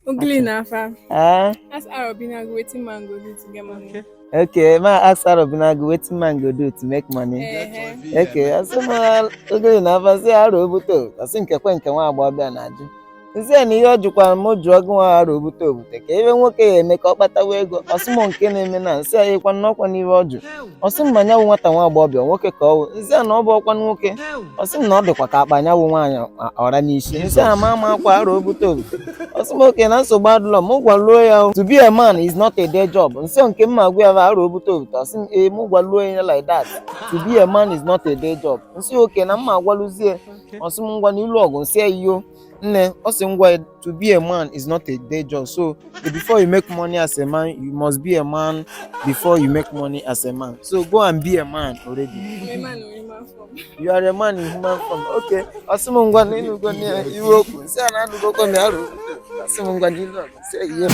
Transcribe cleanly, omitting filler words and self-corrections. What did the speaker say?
Ugly na fam. Ah, Ask Arobina wetin man go do to get money. okay. Ma ask Arobinago wetin man go do to make money. Okay, asị m ogene na-afa sị arụ obute asị nkekwe nke nwa agbọghọbịa na-ajụ nsị ya na ihe ọ jụkwara m jụọ gị nwa arụ obute obute ka ebe nwoke ya eme ka ọ kpatawa ego ọsị m nke na-eme na nsị ya ịkwa nnọkwa n'ihe ọ jụ ọsị m ma nyanwụ nwata nwa agbọghọbịa nwoke ka ọ wụ nsị ya na ọ bụ ọkwa nwoke ọsị m na ọ dịkwa ka akpa nyanwụ nwaanyị ọra n'isi nsị ya ma ama akwa arụ obute obute ọsị m oke na nsogbu adụlọ m gwaluo ya to be a man is not a day job nsị nke m ma gwa ya arụ obute obute ọsị m ee m gwaluo ya like that to be a man is not a day job nsị oke na mma agwaluzie ọsị m ngwa n'ilu ọgụ nsị ya iyo nne ọsị ngwa to be a man is not a day job so before you make money as a man you must be a man before you make money as a man so go and be a man already. A man or human form. You are a man in human form. Okay ọsị m ngwa n'ilu gwa iwe okwu nsị a na-adụgokọ m ya arụ ọsị m ngwa n'ilu ọgụ nsị ya iyo